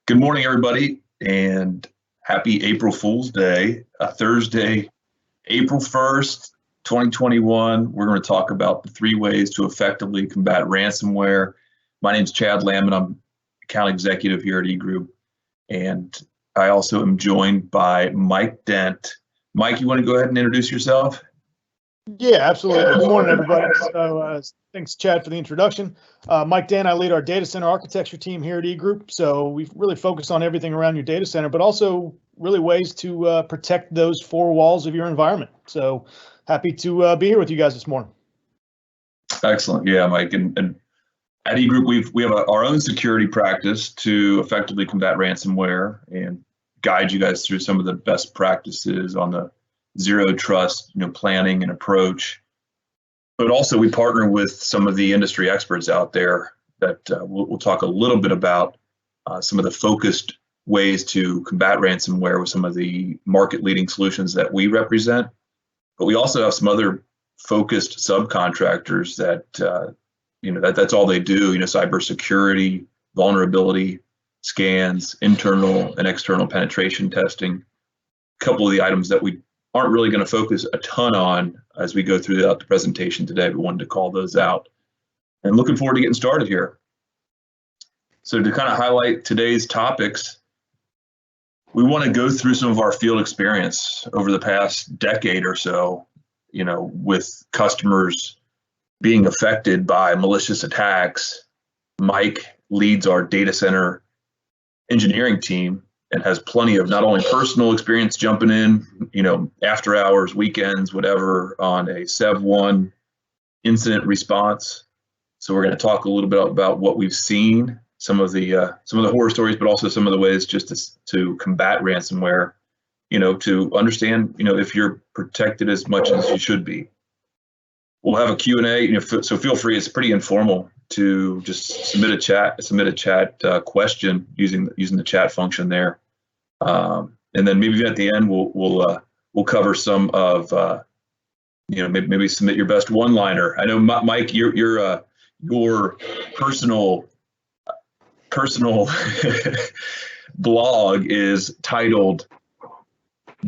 Good morning, everybody, and happy April Fool's Day, Thursday, April 1st, 2021. We're going to talk about the 3 ways to effectively combat ransomware. My name is Chad Lamb, and I'm account executive here at eGroup, and I also am joined by Mike Dent. Mike, you want to go ahead and introduce yourself? Yeah, absolutely. Good morning, everybody. So thanks, Chad, for the introduction. Mike Dan, I lead our data center architecture team here at eGroup. So we really focus on everything around your data center, but also really ways to protect those 4 walls of your environment. So happy to be here with you guys this morning. Excellent. Yeah, Mike. And at eGroup, we have our own security practice to effectively combat ransomware and guide you guys through some of the best practices on the zero trust, planning and approach. But also we partner with some of the industry experts out there that we'll talk a little bit about some of the focused ways to combat ransomware with some of the market leading solutions that we represent. But we also have some other focused subcontractors that, that's all they do, cybersecurity, vulnerability scans, internal and external penetration testing. A couple of the items that we aren't really going to focus a ton on as we go through the presentation today, but wanted to call those out. And looking forward to getting started here. So to kind of highlight today's topics, we want to go through some of our field experience over the past decade or so, with customers being affected by malicious attacks. Mike leads our data center engineering team and has plenty of not only personal experience jumping in, after hours, weekends, whatever, on a SEV1 incident response. So we're going to talk a little bit about what we've seen, some of the horror stories, but also some of the ways just to combat ransomware, to understand, if you're protected as much as you should be. We'll have a Q&A, so feel free. It's pretty informal to just submit a chat question using the chat function there, and then maybe at the end we'll cover some of maybe submit your best one-liner. I know Mike, your personal blog is titled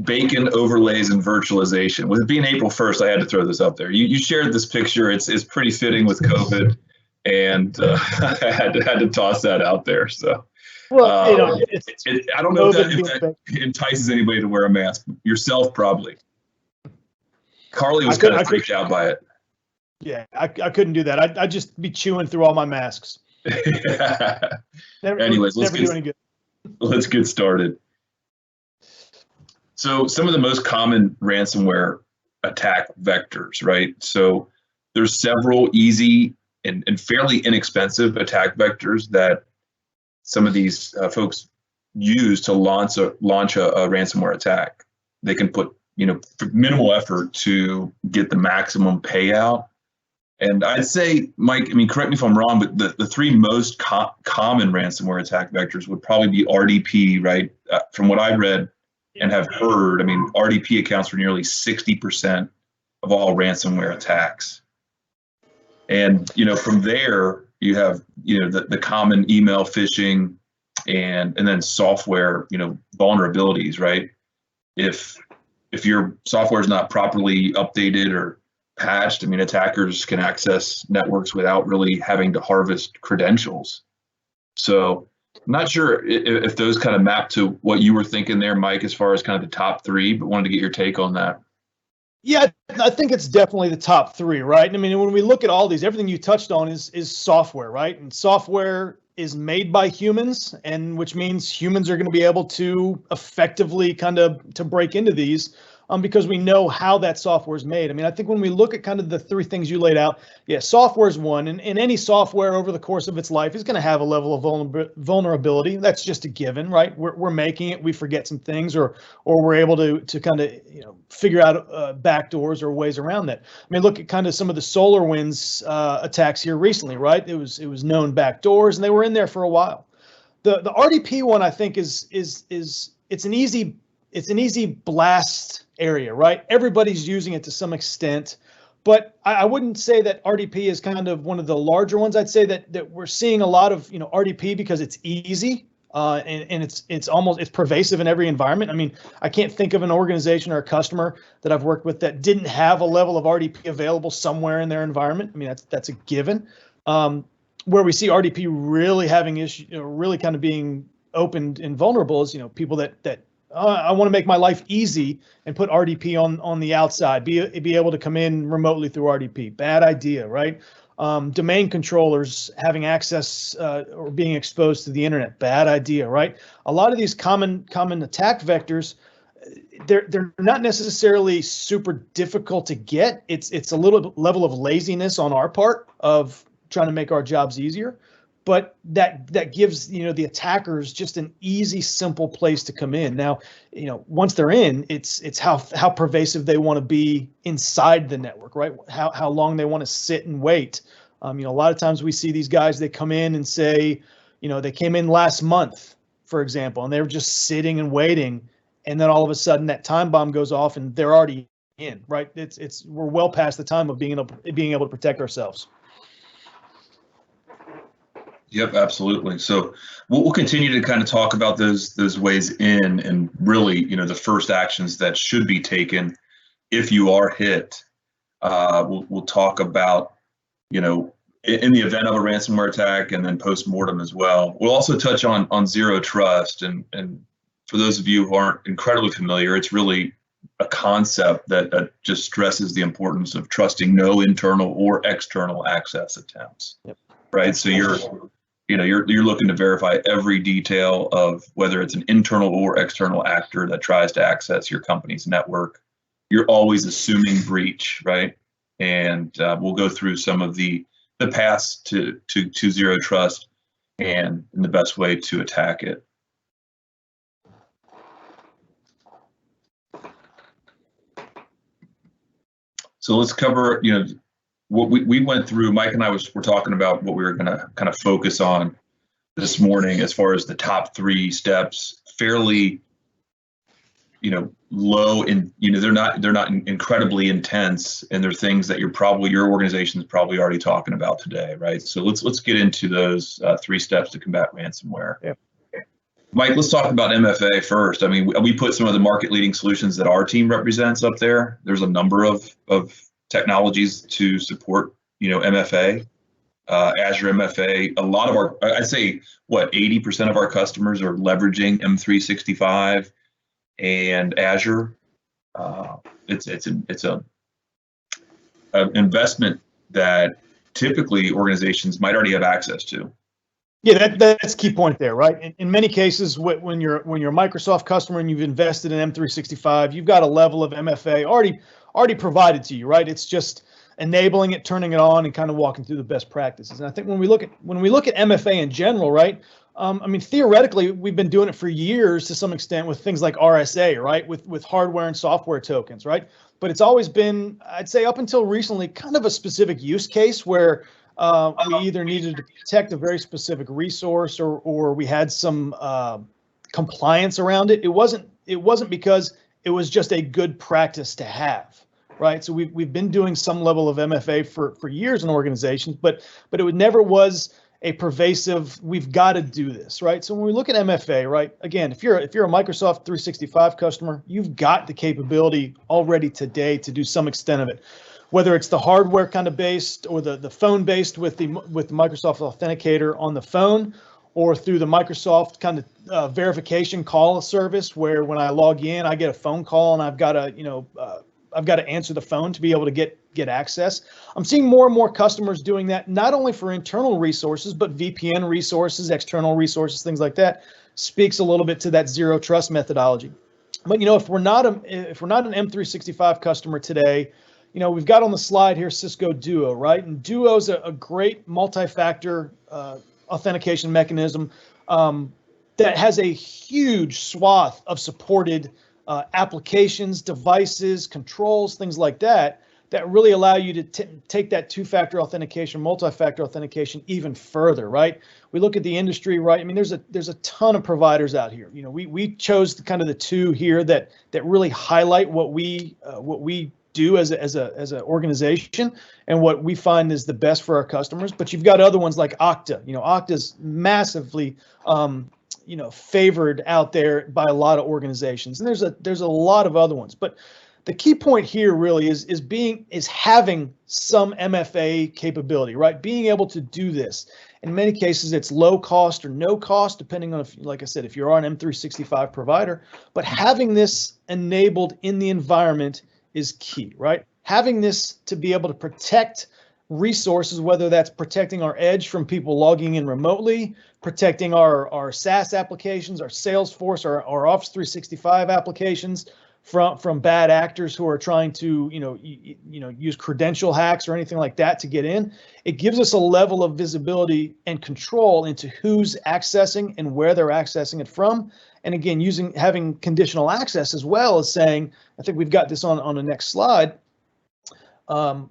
Bacon Overlays and Virtualization. With it being April 1st, I had to throw this up there. You shared this picture. It's pretty fitting with COVID, and I had to toss that out there. So, well, I don't know if that entices anybody to wear a mask. Yourself, probably. Carly was kind of freaked out by it. Yeah, I couldn't do that. I'd just be chewing through all my masks. Anyways, let's get started. So some of the most common ransomware attack vectors, right? So there's several easy and fairly inexpensive attack vectors that some of these folks use to launch a ransomware attack. They can put, minimal effort to get the maximum payout. And I'd say, Mike, correct me if I'm wrong, but the 3 most common ransomware attack vectors would probably be RDP, right? From what I read and have heard, RDP accounts for nearly 60% of all ransomware attacks. And, from there, you have, the common email phishing and then software, vulnerabilities, right? If your software is not properly updated or patched, attackers can access networks without really having to harvest credentials. So I'm not sure if those kind of map to what you were thinking there, Mike, as far as kind of the top 3, but wanted to get your take on that. Yeah, I think it's definitely the top 3, right? When we look at all these, everything you touched on is software, right? And software is made by humans, and which means humans are going to be able to effectively to break into these. Because we know how that software is made. I think when we look at kind of the 3 things you laid out, yeah, software is one, and any software over the course of its life is going to have a level of vulnerability. That's just a given, right? We're making it, we forget some things, or we're able to kind of figure out backdoors or ways around that. Look at kind of some of the SolarWinds attacks here recently, right? It was known backdoors, and they were in there for a while. The RDP one, I think, is it's an easy blast area, right? Everybody's using it to some extent, but I wouldn't say that RDP is kind of one of the larger ones. I'd say that we're seeing a lot of RDP because it's easy. and it's pervasive in every environment. I mean, I can't think of an organization or a customer that I've worked with that didn't have a level of RDP available somewhere in their environment. I mean, that's a given. Where we see RDP really having issue, really kind of being opened and vulnerable is, people that I want to make my life easy and put RDP on the outside, be able to come in remotely through RDP. Bad idea, right? Domain controllers having access or being exposed to the internet. Bad idea, right? A lot of these common attack vectors, they're not necessarily super difficult to get. It's a little level of laziness on our part of trying to make our jobs easier, but that gives the attackers just an easy, simple place to come in. Now, once they're in, it's how pervasive they want to be inside the network, right? How long they want to sit and wait. A lot of times we see these guys, they come in and say, they came in last month, for example, and they were just sitting and waiting, and then all of a sudden that time bomb goes off and they're already in, right? We're well past the time of being able to protect ourselves. Yep, absolutely. So we'll continue to kind of talk about those ways in, and really, the first actions that should be taken if you are hit. We'll talk about, in the event of a ransomware attack, and then post-mortem as well. We'll also touch on zero trust, and for those of you who aren't incredibly familiar, it's really a concept that just stresses the importance of trusting no internal or external access attempts. Yep. Right. So you're looking to verify every detail of whether it's an internal or external actor that tries to access your company's network. You're always assuming breach, right? And we'll go through some of the paths to zero trust and the best way to attack it. So let's cover, what we went through. Mike and I were talking about what we were going to kind of focus on this morning as far as the top 3 steps. Fairly, low in, they're not incredibly intense, and they're things that your organization is probably already talking about today, right? So let's get into those 3 steps to combat ransomware. Yeah. Mike, let's talk about MFA first. I mean, we put some of the market leading solutions that our team represents up there. There's a number of technologies to support, MFA, Azure MFA. A lot of I'd say 80% of our customers are leveraging M365 and Azure. It's an investment that typically organizations might already have access to. Yeah, that's a key point there, right? In many cases, when you're a Microsoft customer and you've invested in M365, you've got a level of MFA already provided to you, right? It's just enabling it, turning it on, and kind of walking through the best practices. And I think when we look at MFA in general, right? Theoretically, we've been doing it for years to some extent with things like RSA, right? With hardware and software tokens, right? But it's always been, I'd say up until recently, kind of a specific use case where we either needed to protect a very specific resource or we had some compliance around it. It wasn't because it was just a good practice to have, right? So we've been doing some level of MFA for years in organizations, but it never was a pervasive, we've got to do this, right? So when we look at MFA, right, again, if you're a Microsoft 365 customer, you've got the capability already today to do some extent of it. Whether it's the hardware kind of based or the phone based with the Microsoft Authenticator on the phone, or through the Microsoft kind of verification call service, where when I log in, I get a phone call and I've got to answer the phone to be able to get access. I'm seeing more and more customers doing that, not only for internal resources, but VPN resources, external resources, things like that. Speaks a little bit to that zero trust methodology. But if we're not an M365 customer today, we've got on the slide here Cisco Duo, right? And Duo is a great multi-factor authentication mechanism that has a huge swath of supported applications, devices, controls, things like that really allow you to take that 2-factor authentication, multi-factor authentication even further, right? We look at the industry, right? I mean, there's a ton of providers out here. We chose the 2 here that really highlight what we do as an organization and what we find is the best for our customers. But you've got other ones like Okta. Okta's massively favored out there by a lot of organizations, and there's a lot of other ones. But the key point here really is having some MFA capability, right? Being able to do this. In many cases, it's low cost or no cost, depending on, if, like I said, if you're an M365 provider. But having this enabled in the environment is key, right? Having this to be able to protect resources, whether that's protecting our edge from people logging in remotely, protecting our SaaS applications, our Salesforce, our Office 365 applications from bad actors who are trying to use credential hacks or anything like that to get in. It gives us a level of visibility and control into who's accessing and where they're accessing it from. And again, having conditional access as well as saying, I think we've got this on the next slide. When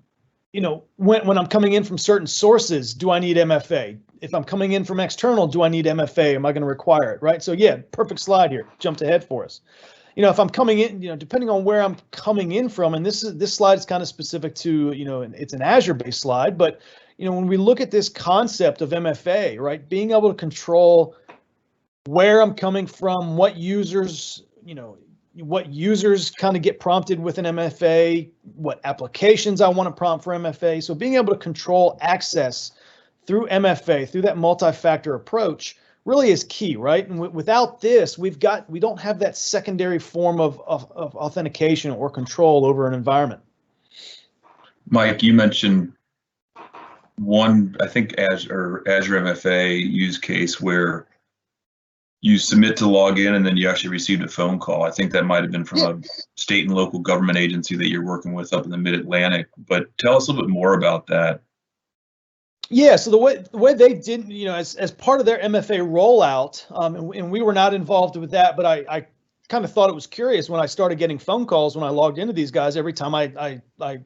I'm coming in from certain sources, do I need MFA? If I'm coming in from external, do I need MFA? Am I going to require it, right? So yeah, perfect slide here. Jumped ahead for us. If I'm coming in, depending on where I'm coming in from, and this slide is kind of specific to, it's an Azure-based slide, but when we look at this concept of MFA, right, being able to control where I'm coming from, what users kind of get prompted with an MFA, what applications I want to prompt for MFA. So being able to control access through MFA, through that multi-factor approach, really is key, right? And without this, we don't have that secondary form of authentication or control over an environment. Mike, you mentioned one, I think Azure MFA use case where you submit to log in and then you actually received a phone call. I think that might have been from a state and local government agency that you're working with up in the Mid-Atlantic. But tell us a little bit more about that. Yeah, so the way they did, as part of their MFA rollout, and we were not involved with that, but I kind of thought it was curious when I started getting phone calls when I logged into these guys every time I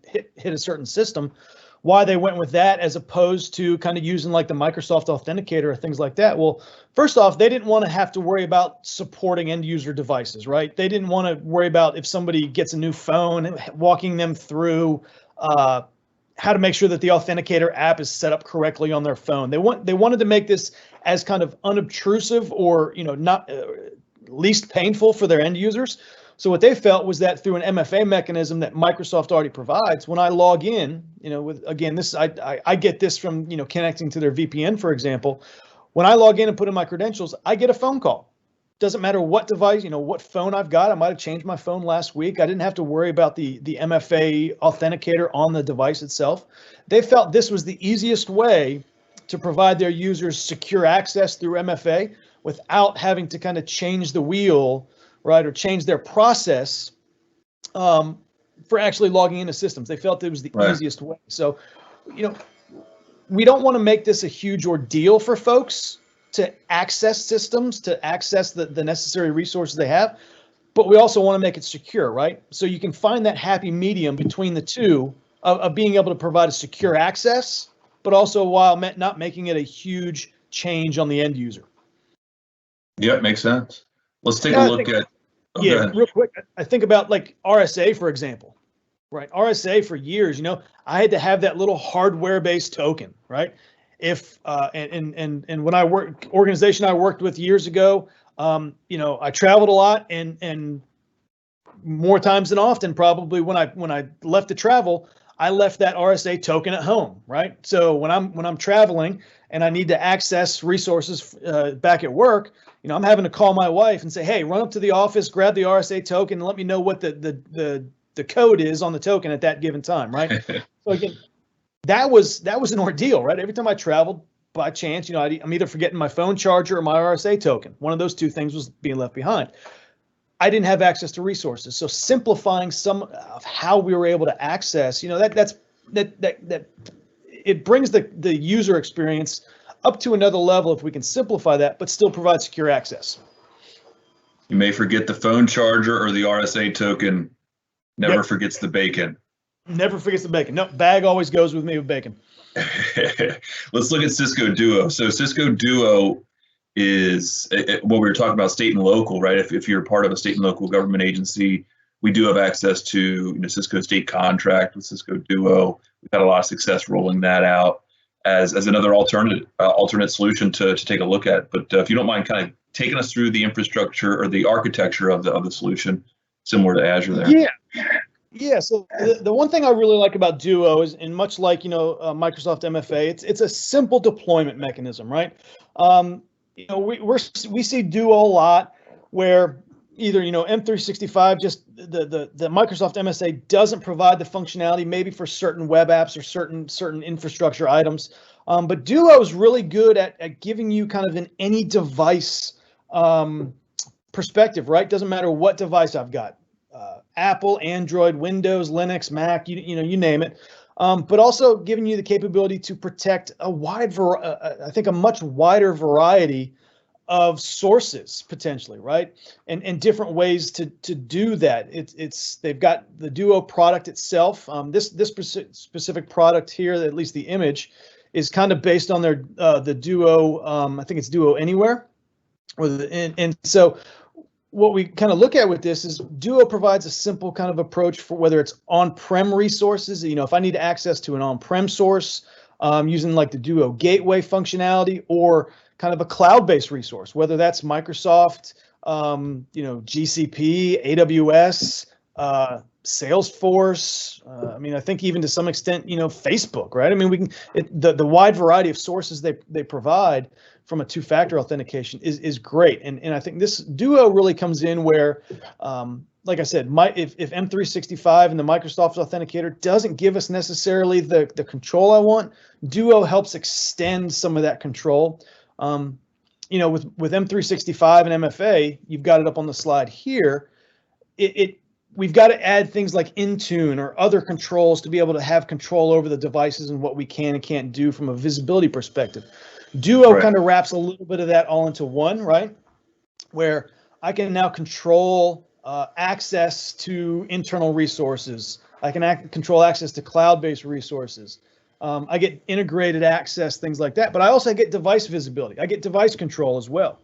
hit a certain system, why they went with that as opposed to kind of using like the Microsoft Authenticator or things like that. Well, first off, they didn't want to have to worry about supporting end user devices, right? They didn't want to worry about if somebody gets a new phone, walking them through how to make sure that the Authenticator app is set up correctly on their phone. They wanted to make this as kind of unobtrusive or not least painful for their end users. So what they felt was that through an MFA mechanism that Microsoft already provides, when I log in, with again this I get this from connecting to their VPN, for example. When I log in and put in my credentials, I get a phone call. Doesn't matter what device, what phone I've got. I might have changed my phone last week. I didn't have to worry about the MFA authenticator on the device itself. They felt this was the easiest way to provide their users secure access through MFA without having to kind of change the wheel, right, or change their process for actually logging into systems. They felt it was the easiest way. So, we don't want to make this a huge ordeal for folks to access systems, to access the necessary resources they have, but we also want to make it secure, right? So you can find that happy medium between the two of being able to provide a secure access, but also while not making it a huge change on the end user. Yep, makes sense. Let's take a look at. Real quick. I think about like RSA, for example, right? RSA for years, I had to have that little hardware-based token, right? If and when organization I worked with years ago, I traveled a lot and more times than often, probably when I left to travel, I left that RSA token at home, right? So when I'm traveling and I need to access resources back at work, I'm having to call my wife and say, hey, run up to the office, grab the RSA token, and let me know what the code is on the token at that given time, right? So again, that was an ordeal, right? Every time I traveled, by chance, I'm either forgetting my phone charger or my RSA token. One of those two things was being left behind. I didn't have access to resources, so simplifying some of how we were able to access, that it brings the user experience up to another level if we can simplify that, but still provide secure access. You may forget the phone charger or the RSA token. Never forgets the bacon. Never forgets the bacon. No, bag always goes with me with bacon. Let's look at Cisco Duo. So Cisco Duo is what we were talking about, state and local, right? If you're part of a state and local government agency, we do have access to Cisco State Contract with Cisco Duo. We've had a lot of success rolling that out. as another alternate solution to take a look at. But if you don't mind kind of taking us through the infrastructure or the architecture of the solution, similar to Azure there. Yeah. So the one thing I really like about Duo is, and much like Microsoft MFA, it's a simple deployment mechanism, right? We see Duo a lot where either M365, just the Microsoft MSA doesn't provide the functionality maybe for certain web apps or certain infrastructure items, but Duo is really good at giving you kind of an any device perspective, right? Doesn't matter what device I've got. Apple, Android, Windows, Linux, Mac, you name it, but also giving you the capability to protect a much wider variety of sources potentially, right? And different ways to do that. They've got the Duo product itself. This specific product here, at least the image, is kind of based on their the Duo. I think it's Duo Anywhere, and so. What we kind of look at with this is Duo provides a simple kind of approach for whether it's on-prem resources. If I need access to an on-prem source using like the Duo Gateway functionality, or kind of a cloud-based resource, whether that's Microsoft, GCP, AWS, Salesforce. I think even to some extent, Facebook, right? The wide variety of sources they provide from a two-factor authentication is great. And I think this Duo really comes in where, like I said, if M365 and the Microsoft Authenticator doesn't give us necessarily the control I want, Duo helps extend some of that control. With M365 and MFA, you've got it up on the slide here. We've got to add things like Intune or other controls to be able to have control over the devices and what we can and can't do from a visibility perspective. Duo kind of wraps a little bit of that all into one, right? Where I can now control access to internal resources. I can control access to cloud-based resources. I get integrated access, things like that. But I also get device visibility. I get device control as well.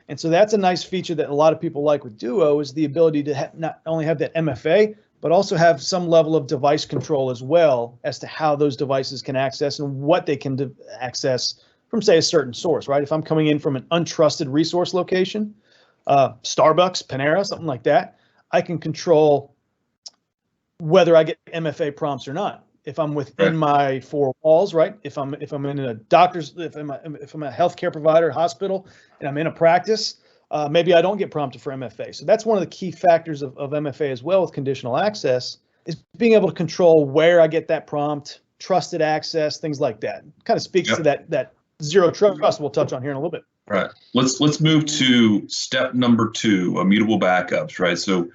And so that's a nice feature that a lot of people like with Duo, is the ability to not only have that MFA, but also have some level of device control as well as to how those devices can access and what they can access from, say, a certain source, right? If I'm coming in from an untrusted resource location, Starbucks, Panera, something like that, I can control whether I get MFA prompts or not. If I'm within my four walls, right? If I'm in a doctor's, if I'm a healthcare provider, hospital, and I'm in a practice, maybe I don't get prompted for MFA. So that's one of the key factors of MFA as well with conditional access, is being able to control where I get that prompt, trusted access, things like that. Kind of speaks to that zero trust we'll touch on here in a little bit. Right. Let's move to step number 2, immutable backups, right? So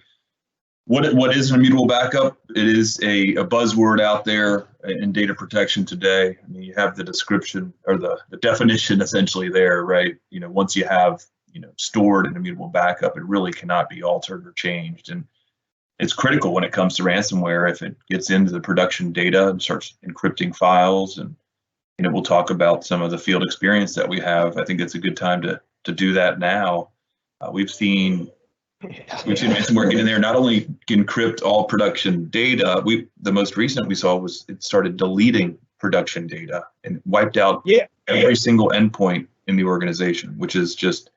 what is an immutable backup? It is a buzzword out there in data protection today. You have the description or the definition essentially there, right? Once you have, stored an immutable backup, it really cannot be altered or changed. And it's critical when it comes to ransomware. If it gets into the production data and starts encrypting files, and we'll talk about some of the field experience that we have. I think it's a good time to do that now. We've seen ransomware get in there, not only encrypt all production data. The most recent we saw was it started deleting production data and wiped out every single endpoint in the organization, which is just,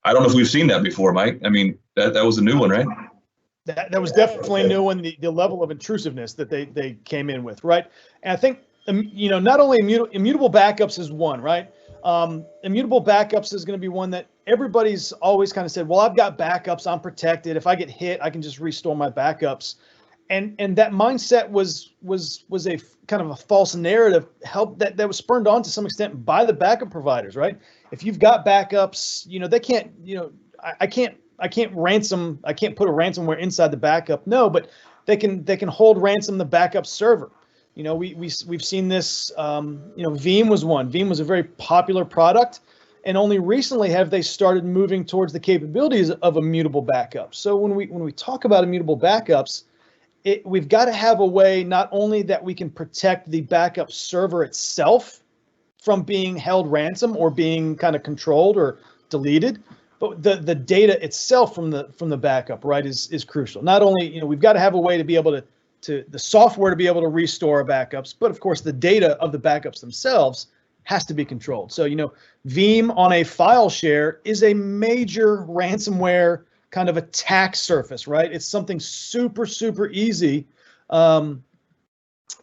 I don't know if we've seen that before, Mike. That was a new one, right? That was definitely a new one. The level of intrusiveness that they came in with, right? And I think not only immutable backups is one, right? Immutable backups is going to be one that everybody's always kind of said, well, I've got backups, I'm protected. If I get hit, I can just restore my backups. And that mindset was a kind of a false narrative that was spurned on to some extent by the backup providers, right? If you've got backups, they can't, I can't put a ransomware inside the backup. No, but they can hold ransom the backup server. We've seen this. Veeam was one. Veeam was a very popular product, and only recently have they started moving towards the capabilities of immutable backups. So when we talk about immutable backups, we've got to have a way not only that we can protect the backup server itself from being held ransom or being kind of controlled or deleted, but the data itself from the backup, right, is crucial. Not only we've got to have a way to be able to the software to be able to restore backups, but of course the data of the backups themselves has to be controlled. So, Veeam on a file share is a major ransomware kind of attack surface, right? It's something super, super easy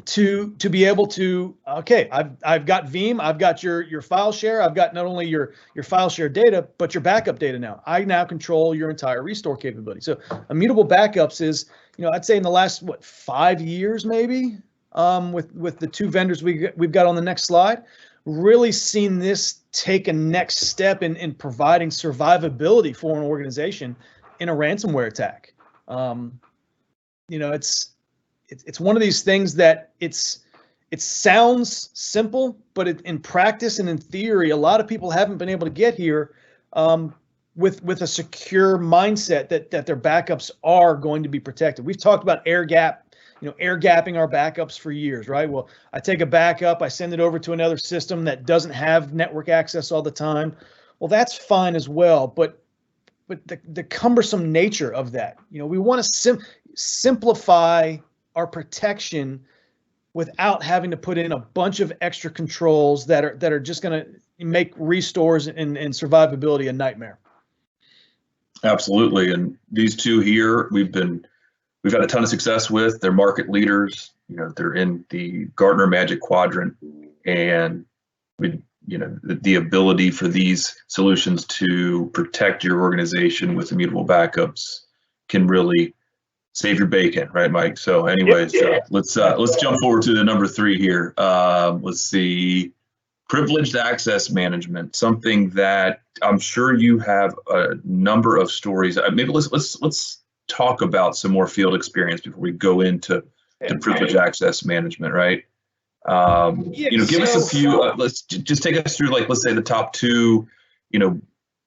to be able to, okay, I've got Veeam, I've got your file share, I've got not only your file share data, but your backup data now. I now control your entire restore capability. So immutable backups is, I'd say in the last, 5 years maybe, with the two vendors we've got on the next slide, really seen this take a next step in providing survivability for an organization in a ransomware attack. It's one of these things that it sounds simple, but in practice and in theory, a lot of people haven't been able to get here with a secure mindset that their backups are going to be protected. We've talked about Airgap, air gapping our backups for years, right? Well, I take a backup, I send it over to another system that doesn't have network access all the time. Well, that's fine as well, but the cumbersome nature of that, we want to simplify our protection without having to put in a bunch of extra controls that are just going to make restores and survivability a nightmare. Absolutely, and these two here, we've had a ton of success with. They're market leaders. They're in the Gartner Magic Quadrant, and the ability for these solutions to protect your organization with immutable backups can really save your bacon, right, Mike? So, anyways, let's jump forward to the number 3 here. Let's see, privileged access management, something that I'm sure you have a number of stories. Maybe let's talk about some more field experience before we go into privileged access management, right? Give us a few. Let's just take us through, let's say the top 2,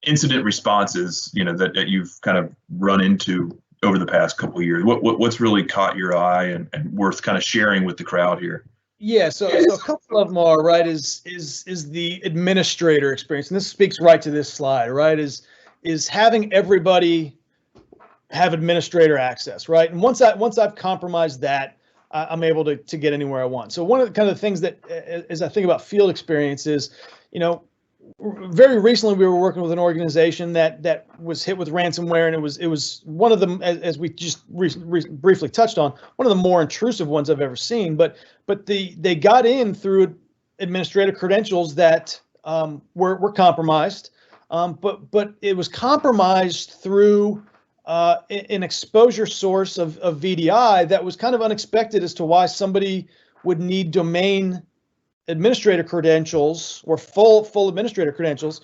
incident responses, that you've kind of run into over the past couple of years. What's really caught your eye and worth kind of sharing with the crowd here? Yeah, so a couple of them are, right, is the administrator experience, and this speaks right to this slide, right, is having everybody have administrator access, right? And once I've compromised that, I'm able to get anywhere I want. So one of the kind of things that, as I think about field experience is, very recently we were working with an organization that was hit with ransomware, and it was one of them, as we just briefly touched on, one of the more intrusive ones I've ever seen. But they got in through administrative credentials that were compromised, but it was compromised through an exposure source of VDI that was kind of unexpected as to why somebody would need domain administrator credentials or full administrator credentials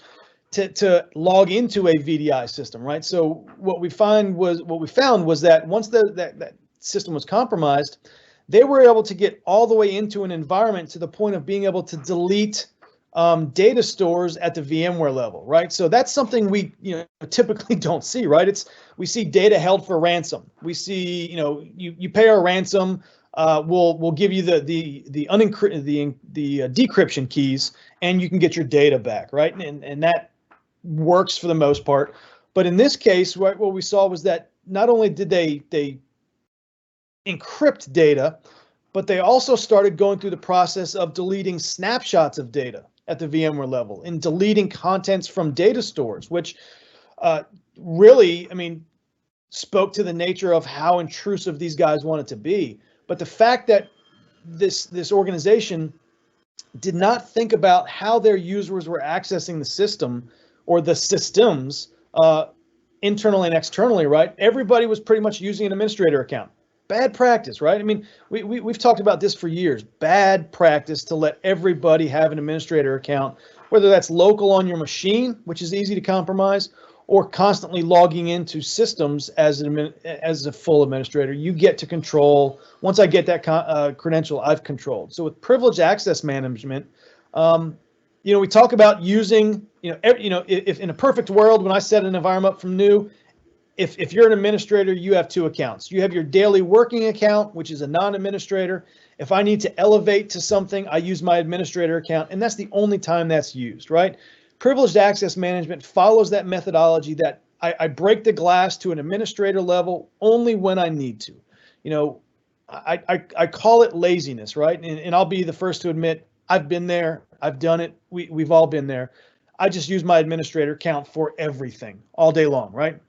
to log into a VDI system, right? So what we found was that once that system was compromised, they were able to get all the way into an environment to the point of being able to delete data stores at the VMware level, right? So that's something we typically don't see, right? We see data held for ransom. We see you pay our ransom. We'll give you the decryption keys, and you can get your data back, right? And that works for the most part. But in this case, right, what we saw was that not only did they encrypt data, but they also started going through the process of deleting snapshots of data at the VMware level and deleting contents from data stores, which really, spoke to the nature of how intrusive these guys wanted to be. But the fact that this organization did not think about how their users were accessing the system or the systems internally and externally, right? Everybody was pretty much using an administrator account. Bad practice, right? We've talked about this for years. Bad practice to let everybody have an administrator account, whether that's local on your machine, which is easy to compromise, or constantly logging into systems as a full administrator. You get to control. Once I get that credential, I've controlled. So with privileged access management, we talk about using, if in a perfect world, when I set an environment up from new, if you're an administrator, you have 2 accounts. You have your daily working account, which is a non-administrator. If I need to elevate to something, I use my administrator account, and that's the only time that's used, right? Privileged access management follows that methodology that I break the glass to an administrator level only when I need to. I call it laziness, right? And I'll be the first to admit I've been there. I've done it. We've all been there. I just use my administrator account for everything all day long, right?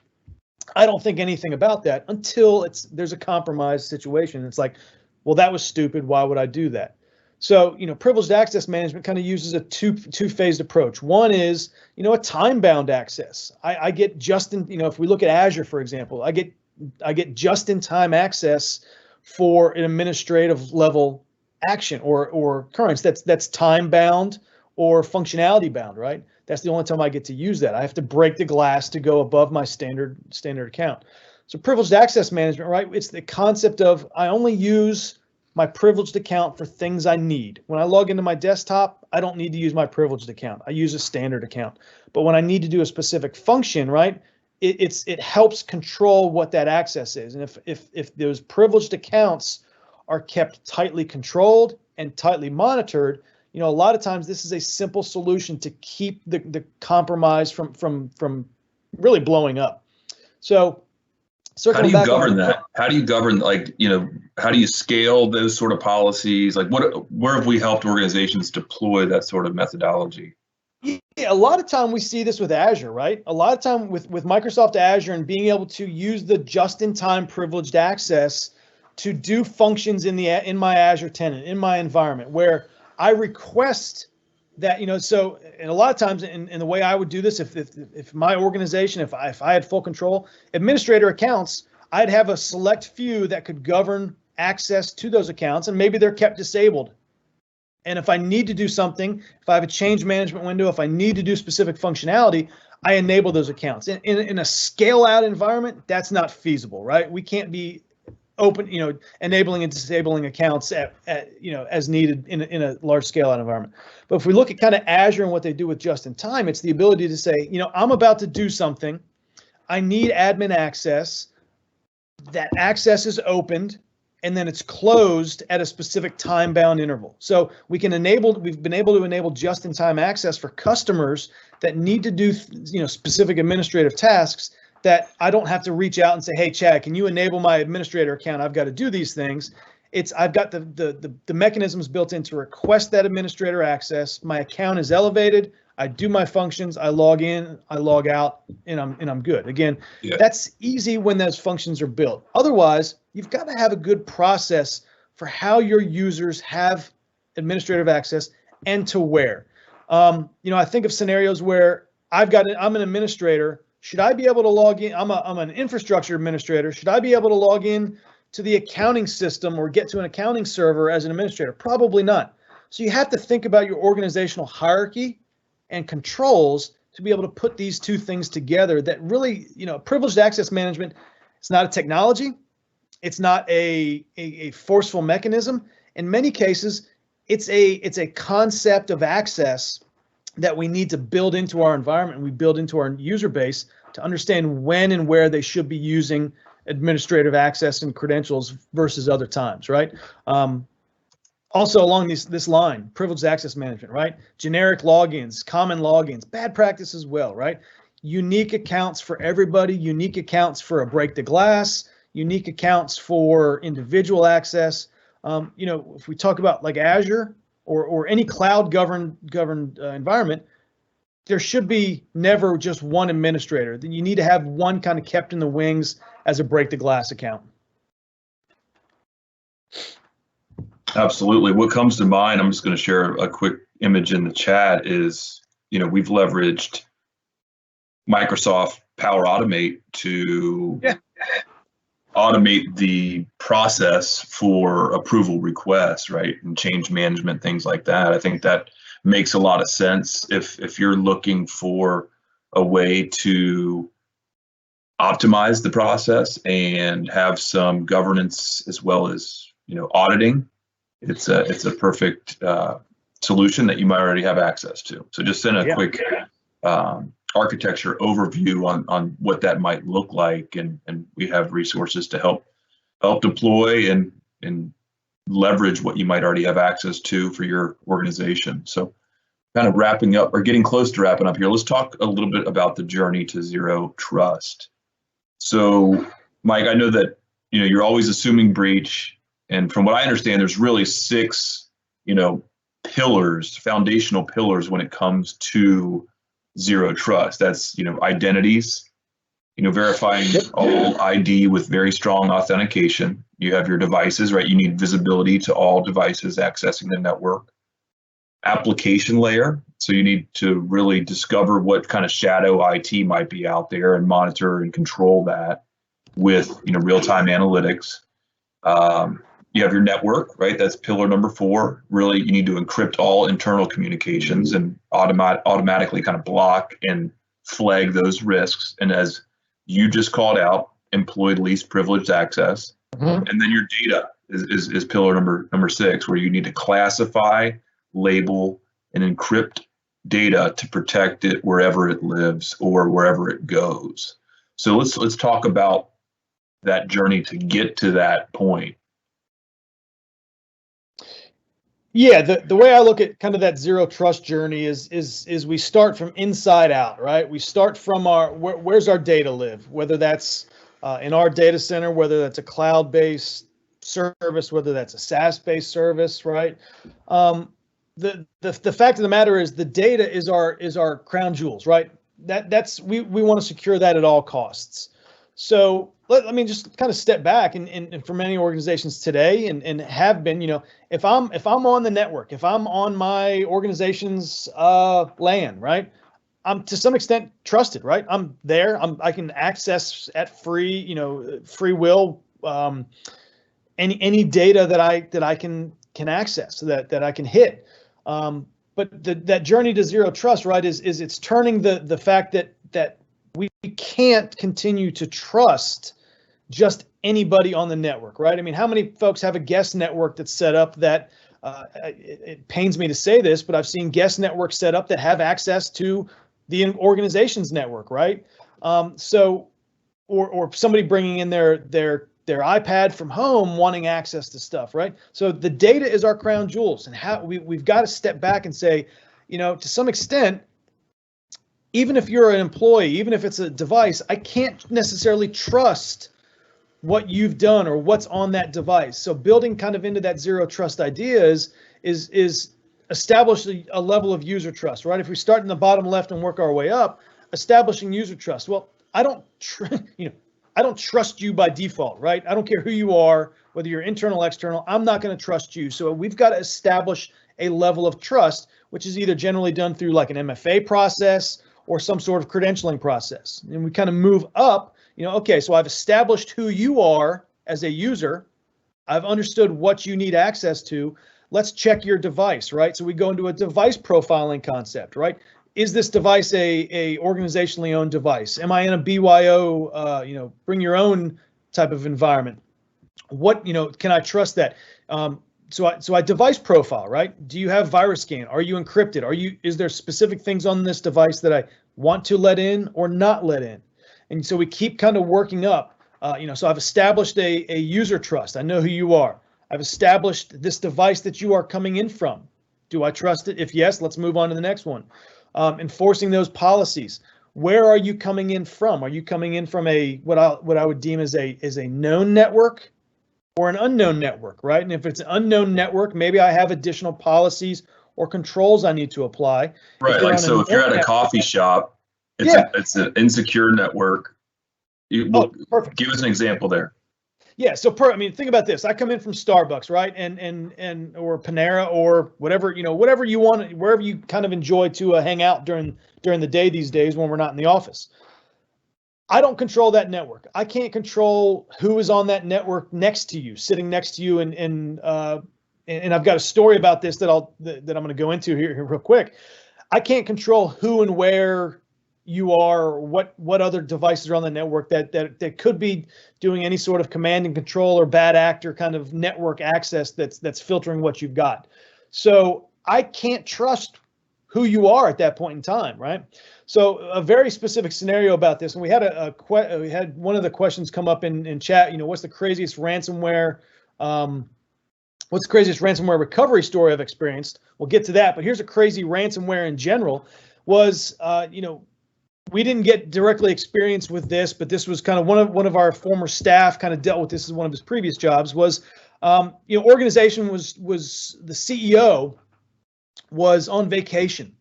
I don't think anything about that until there's a compromised situation. It's like, well, that was stupid. Why would I do that? So, privileged access management kind of uses a two-phased approach. One is, a time-bound access. I get if we look at Azure, for example, I get just-in-time access for an administrative level action or occurrence that's time-bound or functionality-bound, right? That's the only time I get to use that. I have to break the glass to go above my standard account. So privileged access management, right? It's the concept of I only use my privileged account for things I need. When I log into my desktop, I don't need to use my privileged account. I use a standard account. But when I need to do a specific function, right, it helps control what that access is. And if those privileged accounts are kept tightly controlled and tightly monitored, a lot of times this is a simple solution to keep the compromise from really blowing up. So how do you govern that? How do you govern, how do you scale those sort of policies? Like where have we helped organizations deploy that sort of methodology? Yeah, a lot of time we see this with Azure, right? A lot of time with Microsoft Azure and being able to use the just-in-time privileged access to do functions in my Azure tenant, in my environment, where I request that, so, and a lot of times in the way I would do this, if my organization, if I had full control, administrator accounts, I'd have a select few that could govern access to those accounts, and maybe they're kept disabled. And if I need to do something, if I have a change management window, if I need to do specific functionality, I enable those accounts. In a scale out environment, that's not feasible, right? We can't be open, enabling and disabling accounts as needed in a large scale out environment. But if we look at kind of Azure and what they do with just in time, it's the ability to say, I'm about to do something. I need admin access. That access is opened and then it's closed at a specific time-bound interval. So we've been able to enable just-in-time access for customers that need to do, specific administrative tasks that I don't have to reach out and say, hey, Chad, can you enable my administrator account? I've got to do these things. I've got the mechanisms built in to request that administrator access. My account is elevated. I do my functions. I log in, I log out, and I'm good. Again, That's easy when those functions are built. Otherwise, you've got to have a good process for how your users have administrative access and to where. I think of scenarios where I'm an administrator. Should I be able to log in? I'm an infrastructure administrator. Should I be able to log in to the accounting system or get to an accounting server as an administrator? Probably not. So you have to think about your organizational hierarchy and controls to be able to put these two things together that really, privileged access management, it's not a technology. It's not a forceful mechanism. In many cases, it's a concept of access that we need to build into our environment and we build into our user base to understand when and where they should be using administrative access and credentials versus other times, right? Also along this line, privileged access management, right? Generic logins, common logins, bad practice as well, right? Unique accounts for everybody, unique accounts for a break the glass, unique accounts for individual access. If we talk about like Azure or any cloud governed environment, there should be never just one administrator. You need to have one kind of kept in the wings as a break the glass account. Absolutely. What comes to mind, I'm just going to share a quick image in the chat, is, we've leveraged Microsoft Power Automate to automate the process for approval requests, right? And change management, things like that. I think that makes a lot of sense if you're looking for a way to optimize the process and have some governance as well as, auditing. It's a perfect solution that you might already have access to. So just send a quick architecture overview on what that might look like, and we have resources to help deploy and leverage what you might already have access to for your organization. So kind of wrapping up or getting close to wrapping up here, let's talk a little bit about the journey to zero trust. So Mike, I know that you're always assuming breach. And from what I understand, there's really 6, pillars, foundational pillars when it comes to zero trust. That's, identities, verifying all ID with very strong authentication. You have your devices, right? You need visibility to all devices accessing the network. Application layer. So you need to really discover what kind of shadow IT might be out there and monitor and control that with, real-time analytics. You have your network, right? That's pillar number 4. Really, you need to encrypt all internal communications and automatically kind of block and flag those risks. And as you just called out, employ least privileged access. And then your data is pillar number 6, where you need to classify, label, and encrypt data to protect it wherever it lives or wherever it goes. So let's talk about that journey to get to that point. Yeah, the way I look at kind of that zero trust journey is we start from inside out, right? We start from where's our data live, whether that's in our data center, whether that's a cloud-based service, whether that's a SaaS-based service, right? The fact of the matter is the data is our crown jewels, right? That's we want to secure that at all costs. So let me just kind of step back and for many organizations today and have been, if I'm on the network, if I'm on my organization's LAN, right, I'm to some extent trusted, right? I'm there. I can access at free will any data that I can access, that I can hit. But that journey to zero trust, right, is it's turning the fact that we can't continue to trust just anybody on the network, right? I mean, how many folks have a guest network that's set up that it pains me to say this, but I've seen guest networks set up that have access to the organization's network, right? So, or somebody bringing in their iPad from home wanting access to stuff, right? So the data is our crown jewels, and how we've got to step back and say, to some extent, even if you're an employee, even if it's a device, I can't necessarily trust what you've done or what's on that device. So building kind of into that zero trust idea is establish a level of user trust, right? If we start in the bottom left and work our way up, establishing user trust. Well, I don't trust you by default, right? I don't care who you are, whether you're internal, external, I'm not going to trust you. So we've got to establish a level of trust, which is either generally done through like an MFA process or some sort of credentialing process. And we kind of move up, okay, so I've established who you are as a user. I've understood what you need access to. Let's check your device, right? So we go into a device profiling concept, right? Is this device a organizationally owned device? Am I in a BYO, bring your own type of environment? What, can I trust that? So I device profile, right? Do you have virus scan? Are you encrypted? Is there specific things on this device that I want to let in or not let in? And so we keep kind of working up, so I've established a user trust. I know who you are. I've established this device that you are coming in from. Do I trust it? If yes, let's move on to the next one. Enforcing those policies. Where are you coming in from? Are you coming in from what I would deem as a known network or an unknown network, right? And if it's an unknown network, maybe I have additional policies or controls I need to apply. Right, like so if you're at a coffee shop, it's an insecure network. Perfect. Give us an example there. Yeah, so think about this. I come in from Starbucks, right? And or Panera or whatever, whatever you want, wherever you kind of enjoy to hang out during the day these days when we're not in the office. I don't control that network. I can't control who is on that network next to you, sitting next to you, and I've got a story about this that I'm going to go into here real quick. I can't control who and where you are, or what other devices are on the network that could be doing any sort of command and control or bad actor kind of network access that's filtering what you've got. So I can't trust who you are at that point in time, right? So a very specific scenario about this, and we had we had one of the questions come up in chat. What's the craziest ransomware? What's the craziest ransomware recovery story I've experienced? We'll get to that, but here's a crazy ransomware in general. Was we didn't get directly experience with this, but this was kind of one of our former staff kind of dealt with this as one of his previous jobs. Was Organization was the CEO was on vacation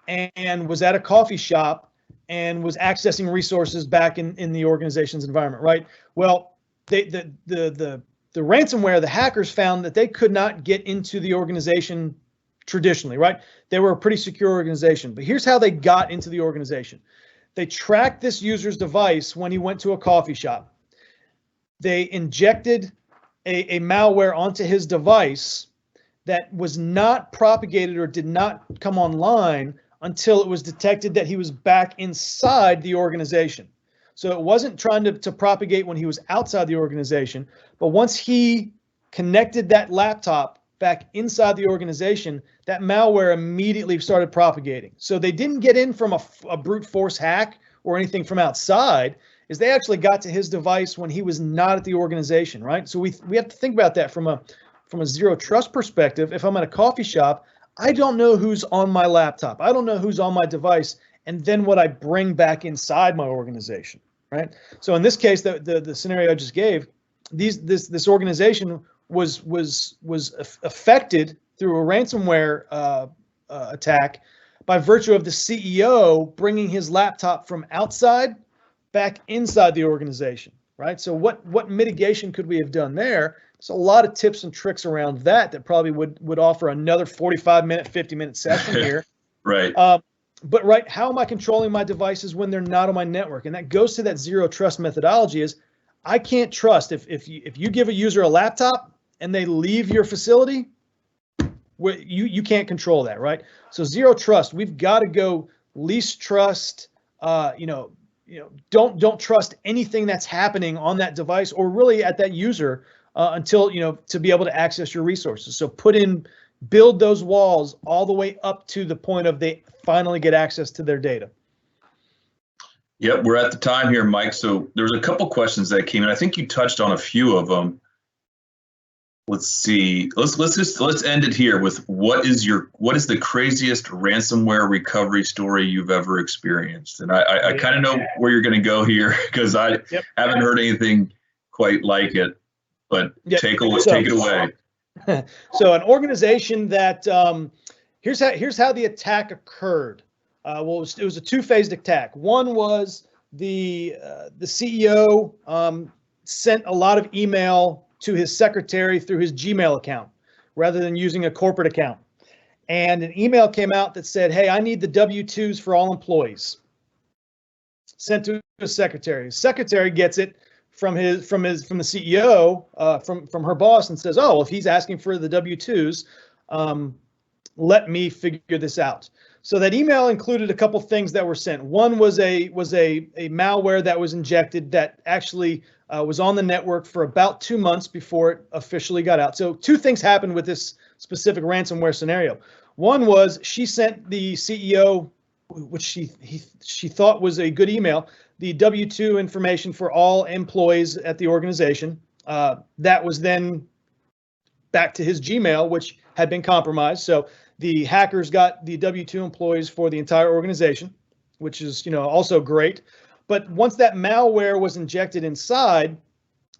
and was at a coffee shop and was accessing resources back in the organization's environment, right? Well, the ransomware, the hackers found that they could not get into the organization traditionally, right? They were a pretty secure organization, but here's how they got into the organization. They tracked this user's device when he went to a coffee shop. They injected a malware onto his device that was not propagated or did not come online until it was detected that he was back inside the organization. So it wasn't trying to propagate when he was outside the organization, but once he connected that laptop back inside the organization, that malware immediately started propagating. So they didn't get in from a brute force hack or anything from outside, is they actually got to his device when he was not at the organization, right? So we have to think about that from a zero trust perspective. If I'm at a coffee shop, I don't know who's on my laptop. I don't know who's on my device, and then what I bring back inside my organization, right? So in this case, the scenario I just gave, this organization was affected through a ransomware attack by virtue of the CEO bringing his laptop from outside back inside the organization, right? So what mitigation could we have done there? There's a lot of tips and tricks around that probably would offer another 45-minute, 50-minute session here. Right. But right, how am I controlling my devices when they're not on my network? And that goes to that zero trust methodology. Is I can't trust if you give a user a laptop and they leave your facility, you can't control that, right? So zero trust, we've got to go least trust. Don't trust anything that's happening on that device or really at that user until to be able to access your resources. So build those walls all the way up to the point of they finally get access to their data. Yep, we're at the time here, Mike. So there's a couple questions that came in. I think you touched on a few of them. Let's see. Let's end it here with what is the craziest ransomware recovery story you've ever experienced? And I kind of know where you're going to go here because I haven't heard anything quite like it. But take it away. So an organization that here's how the attack occurred. It was a two-phased attack. One was the CEO sent a lot of email to his secretary through his Gmail account rather than using a corporate account. And an email came out that said, "Hey, I need the W-2s for all employees." Sent to his secretary. His secretary gets it from the CEO, from her boss, and says, "Oh, well, if he's asking for the W-2s, let me figure this out." So that email included a couple things that were sent. One was a malware that was injected that actually was on the network for about 2 months before it officially got out. So two things happened with this specific ransomware scenario. One was she sent the CEO, which she thought was a good email, the W-2 information for all employees at the organization. That was then back to his Gmail, which had been compromised. So the hackers got the W-2 employees for the entire organization, which is also great. But once that malware was injected inside,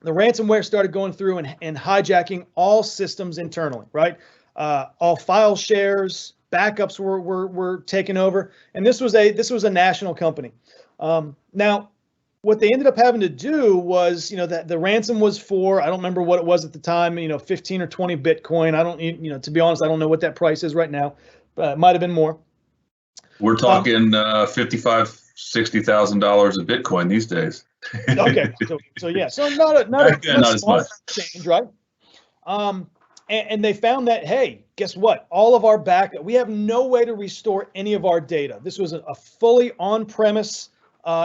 the ransomware started going through and hijacking all systems internally, right? All file shares, backups were taken over, and this was a national company. Now, what they ended up having to do was, that the ransom was for, I don't remember what it was at the time, 15 or 20 Bitcoin. I don't, to be honest, I don't know what that price is right now, but it might have been more. We're talking $55,000, $60,000 of Bitcoin these days. Okay, so yeah, so not as much change, right? And they found that, hey, guess what? All of our backup, we have no way to restore any of our data. This was a fully on-premise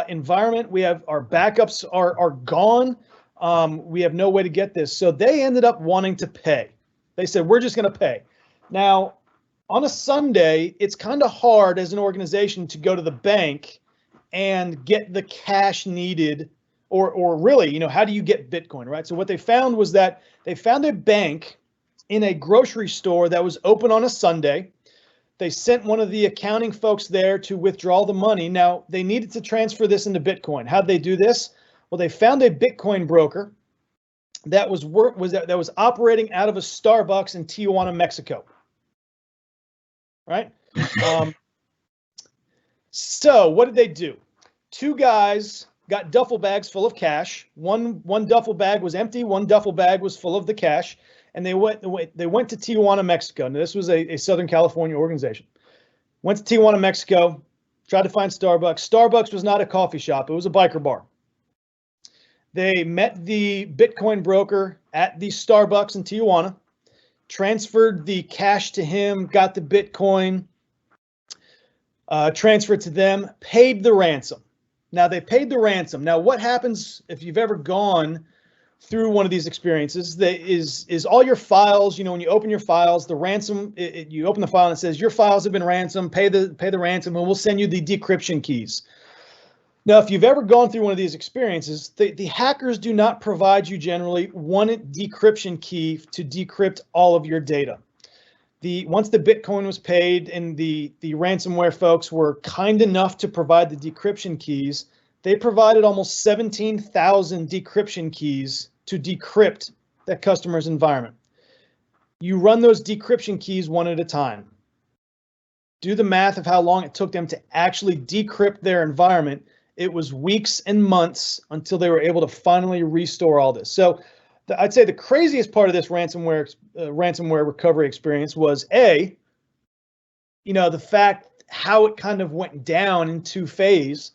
environment. We have our backups are gone. We have no way to get this. So they ended up wanting to pay. They said, we're just going to pay. Now, on a Sunday, it's kind of hard as an organization to go to the bank and get the cash needed, or really, how do you get Bitcoin, right? So what they found was that they found a bank in a grocery store that was open on a Sunday. They sent one of the accounting folks there to withdraw the money. Now, they needed to transfer this into Bitcoin. How'd they do this? Well, they found a Bitcoin broker that was operating out of a Starbucks in Tijuana, Mexico. Right? So what did they do? Two guys got duffel bags full of cash. One duffel bag was empty. One duffel bag was full of the cash. And they went to Tijuana, Mexico. Now, this was a Southern California organization. Went to Tijuana, Mexico, tried to find Starbucks. Starbucks was not a coffee shop. It was a biker bar. They met the Bitcoin broker at the Starbucks in Tijuana, transferred the cash to him, got the Bitcoin, transferred to them, paid the ransom. Now, they paid the ransom. Now, what happens if you've ever gone through one of these experiences? That is all your files, when you open your files, the ransom, you open the file and it says your files have been ransomed, pay the ransom, and we'll send you the decryption keys. Now, if you've ever gone through one of these experiences, the hackers do not provide you generally one decryption key to decrypt all of your data. Once the Bitcoin was paid and the ransomware folks were kind enough to provide the decryption keys, they provided almost 17,000 decryption keys to decrypt that customer's environment. You run those decryption keys one at a time. Do the math of how long it took them to actually decrypt their environment. It was weeks and months until they were able to finally restore all this. So I'd say the craziest part of this ransomware recovery experience was the fact how it kind of went down in two phases.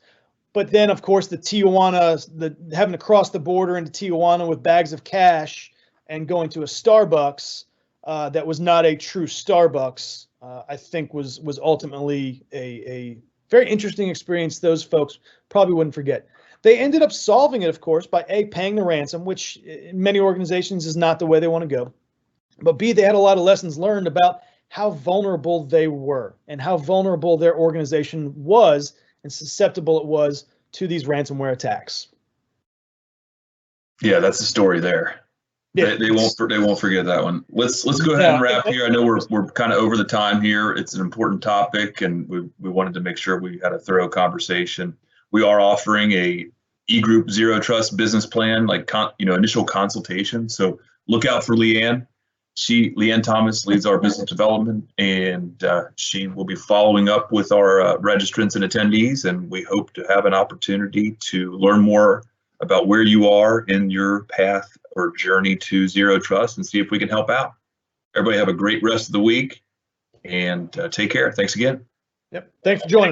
But then, of course, having to cross the border into Tijuana with bags of cash and going to a Starbucks that was not a true Starbucks, I think was ultimately a very interesting experience those folks probably wouldn't forget. They ended up solving it, of course, by A, paying the ransom, which in many organizations is not the way they want to go. But B, they had a lot of lessons learned about how vulnerable they were and how vulnerable their organization was and susceptible it was to these ransomware attacks. Yeah, that's the story there. Yeah. They won't forget that one. Let's go ahead and wrap here. I know we're kind of over the time here. It's an important topic, and we wanted to make sure we had a thorough conversation. We are offering a eGroup Zero Trust business plan, initial consultation. So look out for Leanne. Leanne Thomas leads our business development, and she will be following up with our registrants and attendees. And we hope to have an opportunity to learn more about where you are in your path or journey to Zero Trust and see if we can help out. Everybody have a great rest of the week and take care. Thanks again. Yep. Thanks for joining.